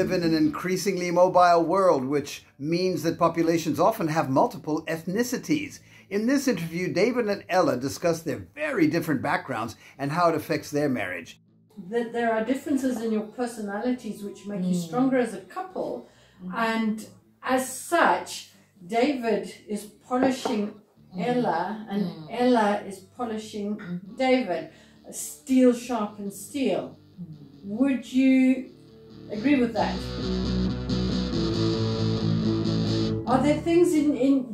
live in an increasingly mobile world, which means that populations often have multiple ethnicities. In this interview, David and Ela discuss their very different backgrounds and how it affects their marriage. That there are differences in your personalities which make you stronger as a couple, and as such, David is polishing Ela and Ela is polishing David. Steel sharpens steel. Would you agree with that? Are there things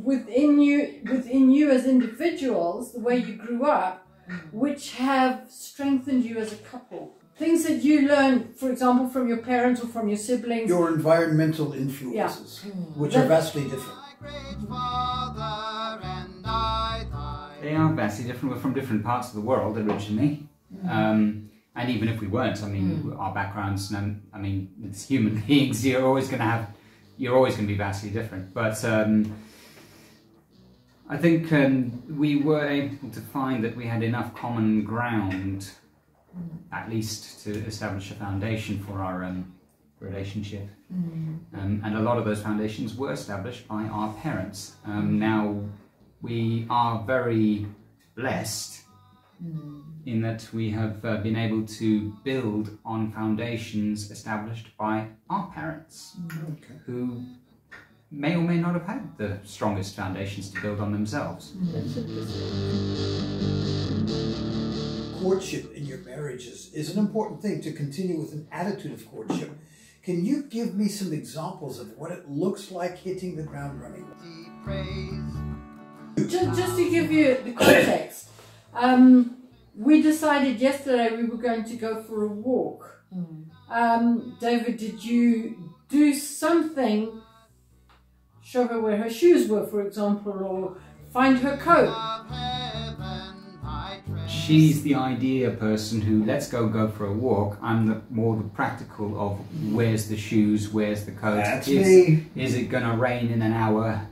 within you as individuals, the way you grew up, which have strengthened you as a couple? Things that you learned, for example, from your parents or from your siblings? Your environmental influences, which are vastly different. They are vastly different. We're from different parts of the world originally. And even if we weren't, I mean, our backgrounds, I mean, as human beings, you're always going to be vastly different. But I think we were able to find that we had enough common ground, at least to establish a foundation for our relationship. And a lot of those foundations were established by our parents. Now, we are very blessed in that we have been able to build on foundations established by our parents, who may or may not have had the strongest foundations to build on themselves. Courtship in your marriages is an important thing, to continue with an attitude of courtship. Can you give me some examples of what it looks like hitting the ground running? Just to give you the context, we decided yesterday we were going to go for a walk. David, did you do something? Show her where her shoes were, for example, or find her coat? She's the idea person who, let's go for a walk. I'm more the practical of where's the shoes, where's the coat. That's me. Is it going to rain in an hour?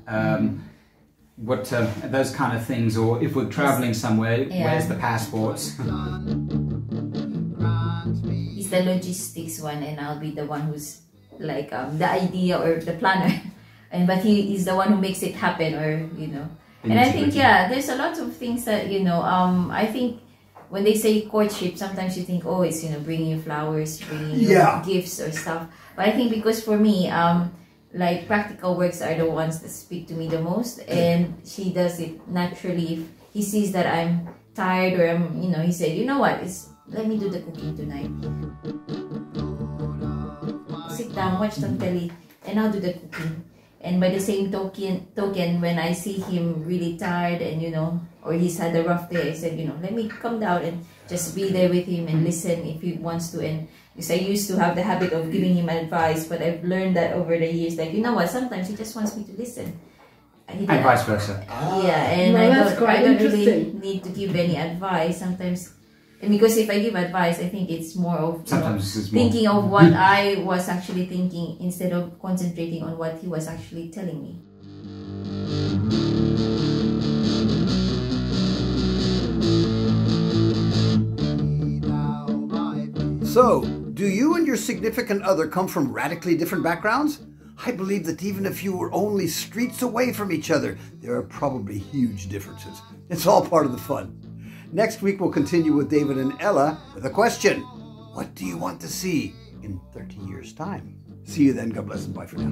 Those kind of things, or if we're traveling somewhere, where's the passports? He's the logistics one, and I'll be the one who's like the idea or the planner, but he is the one who makes it happen, or And I think there's a lot of things that I think when they say courtship, sometimes you think, oh, it's bringing you flowers, bringing you gifts or stuff. But I think because for me, like practical works are the ones that speak to me the most, and she does it naturally. If he sees that I'm tired or he said, you know what, let me do the cooking tonight. Sit down, watch some telly, and I'll do the cooking. And by the same token, when I see him really tired and or he's had a rough day, I said, let me come down and just be there with him and listen if he wants to. And because I used to have the habit of giving him advice, but I've learned that over the years, like, what, sometimes he just wants me to listen. And vice versa. Yeah, and I don't really need to give any advice sometimes. And because if I give advice, I think it's more of thinking of what I was actually thinking instead of concentrating on what he was actually telling me. So, do you and your significant other come from radically different backgrounds? I believe that even if you were only streets away from each other, there are probably huge differences. It's all part of the fun. Next week, we'll continue with David and Ela with a question. What do you want to see in 30 years' time? See you then. God bless and bye for now.